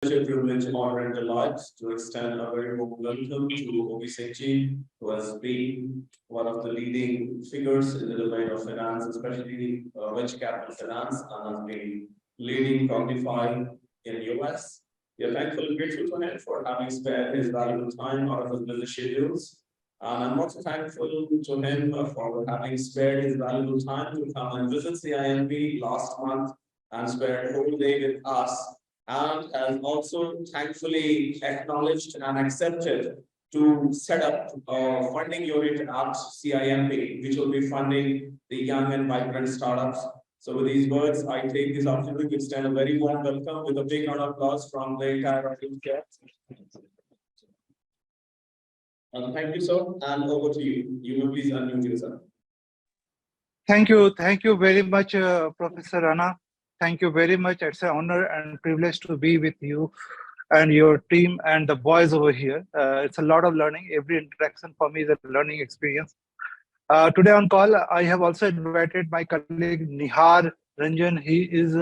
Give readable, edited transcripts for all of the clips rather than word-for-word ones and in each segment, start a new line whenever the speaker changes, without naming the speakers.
pleasure, privilege, honor, and delight to extend a very warm welcome to Obisechi, who has been one of the leading figures in the domain of finance, especially venture capital finance, and has been leading Cognifi in US. We are thankful and grateful to him for having spared his valuable time out of his busy schedules. And I'm also thankful to him for having spared his valuable time to come and visit CIMP last month and spared a whole day with us, and has also thankfully acknowledged and accepted to set up a funding unit at CIMP, which will be funding the young and vibrant startups. So with these words, I take this opportunity to extend a very warm welcome with a big round of applause from the entire audience here. Thank you, sir, and over to you. You may please unmute yourself.
Thank you very much, Professor Rana. Thank you very much. It's an honor and privilege to be with you and your team and the boys over here. It's a lot of learning. Every interaction for me is a learning experience. Today on call, I have also invited my colleague Nihar Ranjan. He is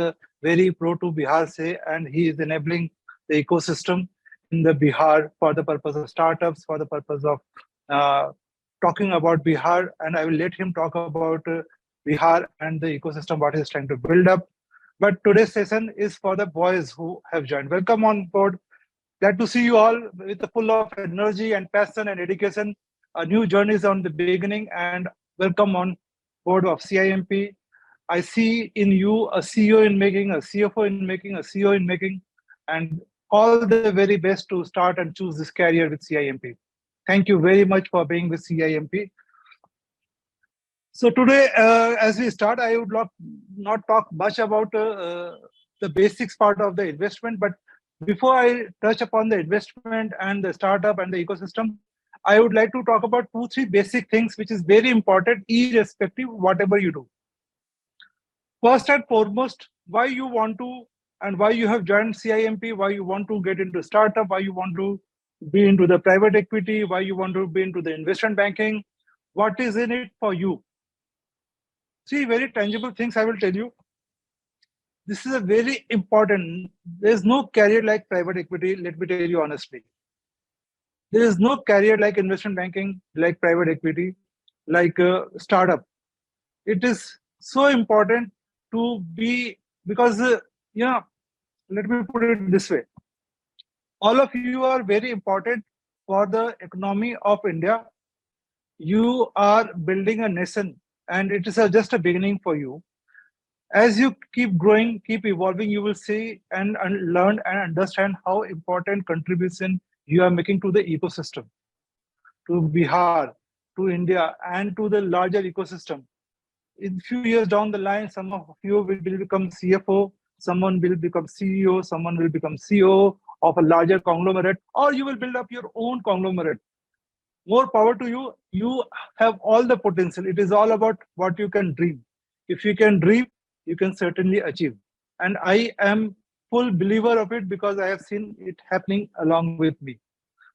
very pro to Bihar say, and he is enabling the ecosystem in the Bihar for the purpose of startups, for the purpose of talking about Bihar. And I will let him talk about Bihar and the ecosystem, what he is trying to build up. But today's session is for the boys who have joined. Welcome on board. Glad to see you all with a full of energy and passion and dedication. A new journey is on the beginning, and welcome on board of CIMP. I see in you a CEO in making, a CFO in making, a CEO in making, and all the very best to start and choose this career with CIMP. Thank you very much for being with CIMP. So today, as we start, I would not talk much about the basics part of the investment, but before I touch upon the investment and the startup and the ecosystem, I would like to talk about 2-3 basic things, which is very important, irrespective of whatever you do. First and foremost, why you want to and why you have joined CIMP, why you want to get into startup, why you want to be into the private equity, why you want to be into the investment banking, what is in it for you. 3 very tangible things I will tell you. This is a very important. There's no career like private equity, let me tell you honestly. There is no career like investment banking, like private equity, like startup. It is so important to be, because, let me put it this way. All of you are very important for the economy of India. You are building a nation, and it is just a beginning for you. As you keep growing, keep evolving, you will see and learn and understand how important contribution you are making to the ecosystem, to Bihar, to India, and to the larger ecosystem. In few years down the line, some of you will become CFO, someone will become CEO, someone will become CEO of a larger conglomerate, or you will build up your own conglomerate. More power to you. You have all the potential. It is all about what you can dream. If you can dream, you can certainly achieve. And I am full believer of it because I have seen it happening along with me.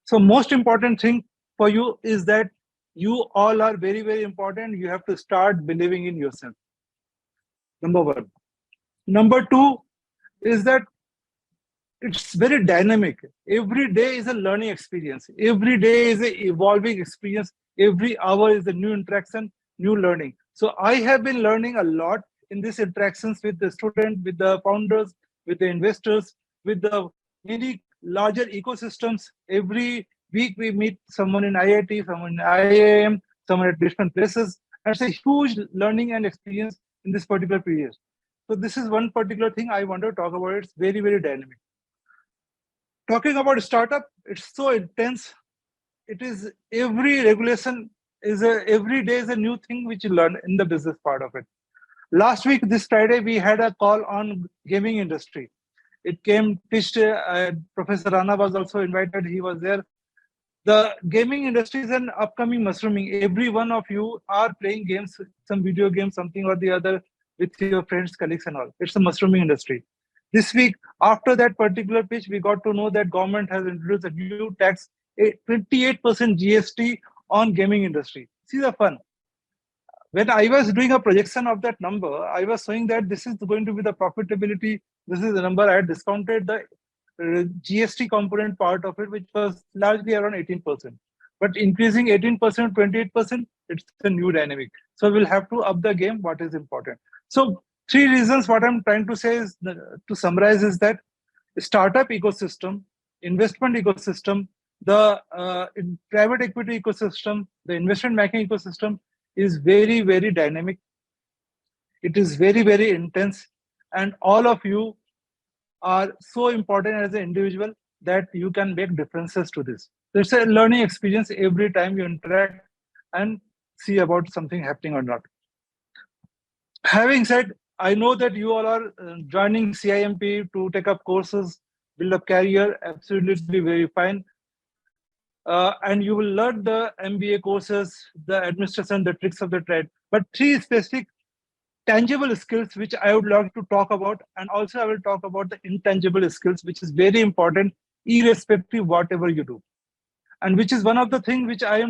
So most important thing for you is that you all are very, very important. You have to start believing in yourself. Number 1. Number 2 is that it's very dynamic. Every day is a learning experience. Every day is an evolving experience. Every hour is a new interaction, new learning. So I have been learning a lot in these interactions with the student, with the founders, with the investors, with the many larger ecosystems. Every week we meet someone in IIT, someone in IIM, someone at different places. And it's a huge learning and experience in this particular period. So this is one particular thing I want to talk about. It's very, very dynamic. Talking about startup, it's so intense. It is every regulation every day is a new thing which you learn in the business part of it. Last week, this Friday, we had a call on gaming industry. It came pitched. Professor Rana was also invited. He was there. The gaming industry is an upcoming mushrooming. Every one of you are playing games, some video games, something or the other with your friends, colleagues and all. It's a mushrooming industry. This week, after that particular pitch, we got to know that government has introduced a new tax, a 28% GST on gaming industry. See the fun. When I was doing a projection of that number, I was showing that this is going to be the profitability. This is the number I had discounted the GST component part of it, which was largely around 18%. But increasing 18%, 28%, it's a new dynamic. So we'll have to up the game, what is important. So three reasons what I'm trying to say is, to summarize, is that startup ecosystem, investment ecosystem, the private equity ecosystem, the investment banking ecosystem is very, very dynamic. It is very, very intense. And all of you are so important as an individual that you can make differences to this. It's a learning experience every time you interact and see about something happening or not. Having said, I know that you all are joining CIMP to take up courses, build a career, absolutely very fine. And you will learn the MBA courses, the administration, the tricks of the trade. But three specific tangible skills which I would like to talk about, and also I will talk about the intangible skills, which is very important, irrespective whatever you do, and which is one of the things which I am